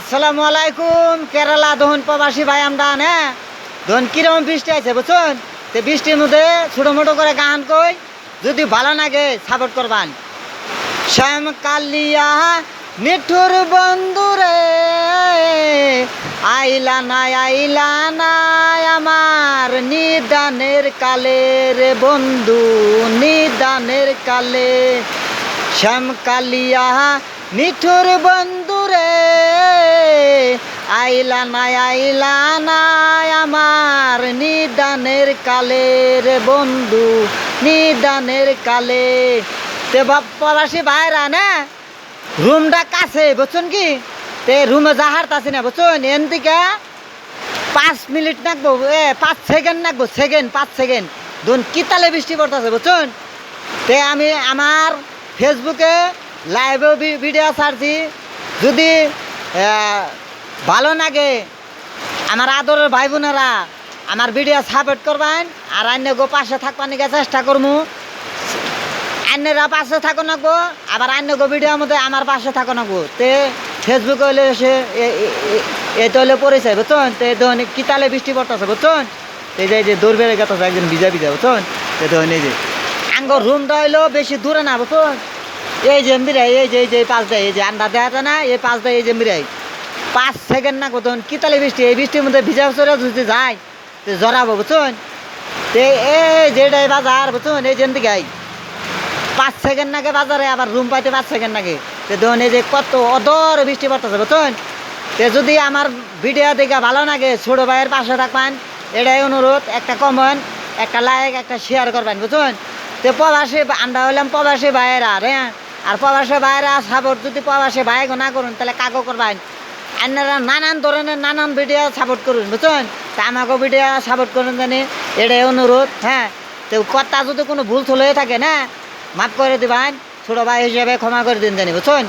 আসসালামু আলাইকুম। কেরালা দহন প্রবাসী ভাই আমরা হ্যাঁ দহন কিরকম বৃষ্টি আছে বুঝছেন। তো বৃষ্টির মধ্যে ছোটো মোটো করে গান কই, যদি ভালো লাগে সাপোর্ট করবান। শ্যাম কালিয়া নিঠুর বন্ধুরে আইলা নাই আমার নিদানের কালে রে বন্ধু, নিদানের কালে। শ্যাম কালিয়া নিঠুর বন্ধুরে আইলা নাই আমার নিদানের কালে রে বন্ধু, নিদানের কালে। তে প্রবাসী ভাইরা না রুমটা কাছে বুঝছেন কি, তে রুমে যাহার আছে না বুঝছেন। এন থেকে 5 মিনিট নাকবো, 5 সেকেন্ড নাকবো, 5 সেকেন্ড ধরুন কিতালে বৃষ্টি পড়তেছে বুঝছেন। তে আমি আমার ফেসবুকে লাইভেও ভিডিও ছাড়ছি, যদি ভালো লাগে আমার আদরের ভাই বোনেরা আমার ভিডিও সাপোর্ট করবেন। আর অন্য গো পাশে থাকবার নিকে চেষ্টা করবো, অন্যরা পাশে থাকো নাকবো, আবার অন্য গো ভিডিওর মধ্যে আমার পাশে থাকো নাকবো। তে ফেসবুকে হলে সে এটা হলে পরিচয় বুঝছেন। তো ধরুন কিতালে বৃষ্টি পড়তেছে বুঝছেন। এই যে দৌড় বেড়ে গেছে একজন ভিজা বুঝছেন। তো ধরুন এই যে আঙ্গ রুমটা হইলো বেশি দূরে না বুঝছেন। এই যে মিরাই এই পাঁচ দেয়, এই যে আন্ডা দেওয়া যায় না, এই পাঁচ দেয় এই যে মিরাই 5 সেকেন্ড না কতক্ষণ কিতালে বৃষ্টি, এই বৃষ্টির মধ্যে ভিজা চড়ে যদি যায় তো জড়াবো বুঝছেন। তো এই যেটাই বাজার বুঝছেন, এই যেন দিকে 5 সেকেন্ড নাগে বাজারে, আবার রুম পাইতে 5 সেকেন্ড নাগে। তো ধরুন এই যে কত অদর বৃষ্টি পড়তেছে বুঝছেন। তো যদি আমার ভিডিও দেখে ভালো লাগে ছোটো ভাইয়ের পাশে থাকবেন, এটাই অনুরোধ। একটা কমেন্ট, একটা লাইক, একটা শেয়ার করবেন বুঝছেন। তো প্রবাসী আমরা হলাম প্রবাসী ভাইয়েরা হ্যাঁ, আর প্রবাসী ভাইয়েরা সাপোর্ট যদি প্রবাসী ভাইকে না করুন তাহলে কাকও করবেন। আপনারা নানান ধরনের নানান ভিডিও সাপোর্ট করুন বুঝছেন। তা আমাকেও ভিডিও সাপোর্ট করুন জানি, এটাই অনুরোধ হ্যাঁ। তো কথা যদি কোনো ভুল থুল হয়ে থাকে না মাফ করে দিবেন, ছোটো ভাই হিসেবে ক্ষমা করে দিন জানি বুঝছেন।